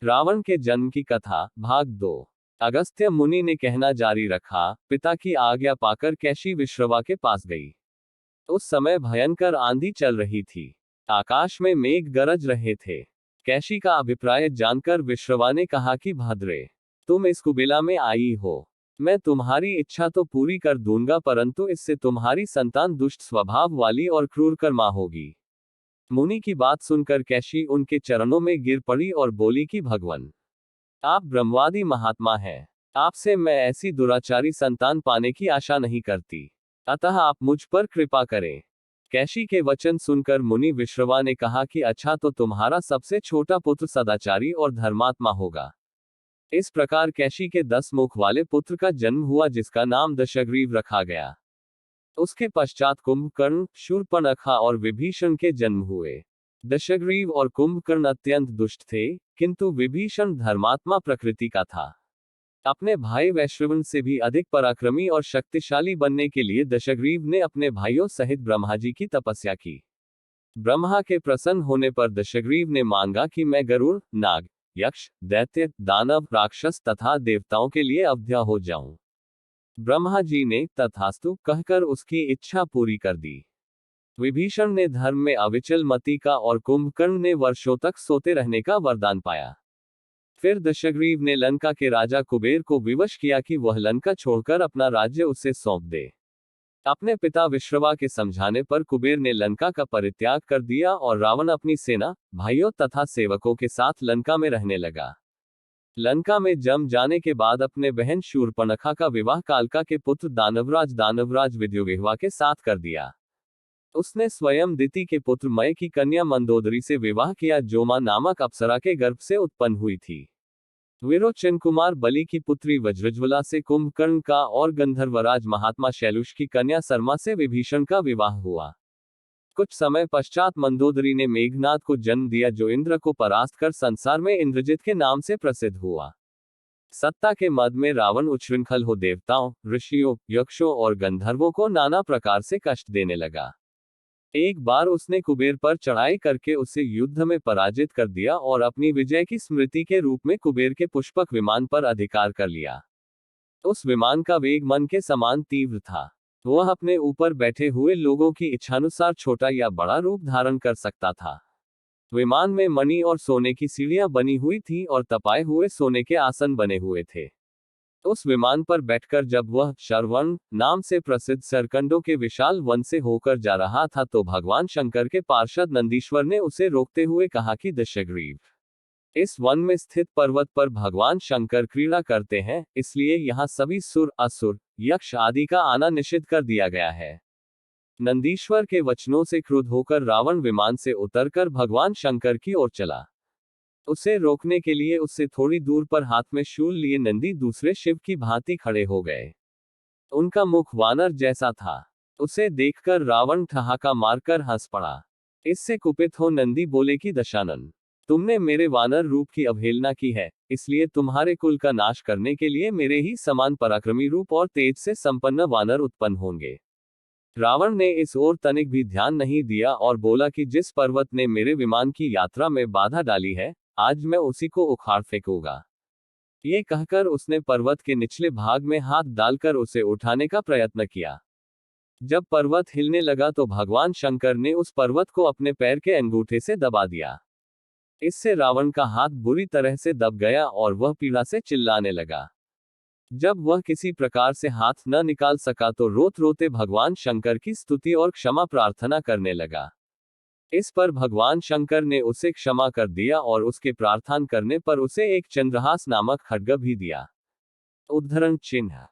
रावण के जन्म की कथा भाग 2। अगस्त्य मुनि ने कहना जारी रखा, पिता की आज्ञा पाकर कैशी विश्रवा के पास गई। उस समय भयंकर आंधी चल रही थी। आकाश में मेघ गरज रहे थे। कैशी का अभिप्राय जानकर विश्रवा ने कहा कि भद्रे, तुम इस कुबेला में आई हो। मैं तुम्हारी इच्छा तो पूरी कर दूंगा, परंतु इससे तुम्हारी संतान दुष्ट स्वभाव वाली और क्रूर कर्मा होगी। मुनि की बात सुनकर कैशी उनके चरणों में गिर पड़ी और बोली कि भगवान, आप ब्रह्मवादी महात्मा हैं। आपसे मैं ऐसी दुराचारी संतान पाने की आशा नहीं करती, अतः आप मुझ पर कृपा करें। कैशी के वचन सुनकर मुनि विश्रवा ने कहा कि अच्छा, तो तुम्हारा सबसे छोटा पुत्र सदाचारी और धर्मात्मा होगा। इस प्रकार कैशी के 10 मुख वाले पुत्र का जन्म हुआ, जिसका नाम दशग्रीव रखा गया। उसके पश्चात कुंभकर्ण, शूर्पणखा और विभीषण के जन्म हुए। दशग्रीव और कुंभकर्ण अत्यंत दुष्ट थे, किंतु विभीषण धर्मात्मा प्रकृति का था। अपने भाई वैश्रवण से भी अधिक पराक्रमी और शक्तिशाली बनने के लिए दशग्रीव ने अपने भाइयों सहित ब्रह्मा जी की तपस्या की। ब्रह्मा के प्रसन्न होने पर दशग्रीव ने मांगा कि मैं गरुड़, नाग, यक्ष, दैत्य, दानव, राक्षस तथा देवताओं के लिए अवध्या हो जाऊं। ब्रह्मा जी ने तथास्तु कहकर उसकी इच्छा पूरी कर दी। विभीषण ने धर्म में अविचल मति का और कुंभकर्ण ने वर्षों तक सोते रहने का वरदान पाया। फिर दशग्रीव ने लंका के राजा कुबेर को विवश किया कि वह लंका छोड़कर अपना राज्य उसे सौंप दे। अपने पिता विश्रवा के समझाने पर कुबेर ने लंका का परित्याग कर दिया और रावण अपनी सेना, भाइयों तथा सेवकों के साथ लंका में रहने लगा। लंका में जम जाने के बाद अपने बहन शूर्पणखा का विवाह कालका के पुत्र दानवराज विद्युविह्वा के साथ कर दिया। उसने स्वयं दिति के पुत्र मय की कन्या मंदोदरी से विवाह किया, जो मां नामक अप्सरा के गर्भ से उत्पन्न हुई थी। विरोचन कुमार बलि की पुत्री वज्रज्वला से कुंभकर्ण का और गंधर्वराज महात्मा शैलुष की कन्या सरमा से विभीषण का विवाह हुआ। कुछ समय पश्चात मंदोदरी ने मेघनाद को जन्म दिया, जो इंद्र को परास्त कर संसार में इंद्रजित के नाम से प्रसिद्ध हुआ। सत्ता के मद में रावण उच्छृंखल हो देवताओं, ऋषियों, यक्षों और गंधर्वों को नाना प्रकार से कष्ट देने लगा। एक बार उसने कुबेर पर चढ़ाई करके उसे युद्ध में पराजित कर दिया और अपनी विजय की स्मृति के रूप में कुबेर के पुष्पक विमान पर अधिकार कर लिया। उस विमान का वेग मन के समान तीव्र था। वह अपने ऊपर बैठे हुए लोगों की इच्छानुसार छोटा या बड़ा रूप धारण कर सकता था। विमान में मणि और सोने की सीढ़ियां बनी हुई थी और तपाए हुए सोने के आसन बने हुए थे। उस विमान पर बैठकर जब वह शरवण नाम से प्रसिद्ध सरकंडों के विशाल वन से होकर जा रहा था, तो भगवान शंकर के पार्षद नंदीश्वर ने उसे रोकते हुए कहा कि दशग्रीव, इस वन में स्थित पर्वत पर भगवान शंकर क्रीड़ा करते हैं, इसलिए यहाँ सभी सुर, असुर, यक्ष आदि का आना निषिद्ध कर दिया गया है। नंदीश्वर के वचनों से क्रुद्ध होकर रावण विमान से उतरकर भगवान शंकर की ओर चला। उसे रोकने के लिए उससे थोड़ी दूर पर हाथ में शूल लिए नंदी दूसरे शिव की भांति खड़े हो गए। उनका मुख वानर जैसा था। उसे देखकर रावण ठहाका मारकर हंस पड़ा। इससे कुपित हो नंदी बोले कि दशानन, तुमने मेरे वानर रूप की अवहेलना की है, इसलिए तुम्हारे कुल का नाश करने के लिए मेरे ही समान पराक्रमी रूप और तेज से संपन्न वानर उत्पन्न होंगे। रावण ने इस ओर तनिक भी ध्यान नहीं दिया और बोला कि जिस पर्वत ने मेरे विमान की यात्रा में बाधा डाली है, आज मैं उसी को उखाड़ फेंकूंगा। ये कहकर उसने पर्वत के निचले भाग में हाथ डालकर उसे उठाने का प्रयत्न किया। जब पर्वत हिलने लगा तो भगवान शंकर ने उस पर्वत को अपने पैर के अंगूठे से दबा दिया। इससे रावण का हाथ बुरी तरह से दब गया और वह पीड़ा से चिल्लाने लगा। जब वह किसी प्रकार से हाथ न निकाल सका तो रोते रोते भगवान शंकर की स्तुति और क्षमा प्रार्थना करने लगा। इस पर भगवान शंकर ने उसे क्षमा कर दिया और उसके प्रार्थना करने पर उसे एक चंद्रहास नामक खड्ग भी दिया। उद्धरण चिन्ह।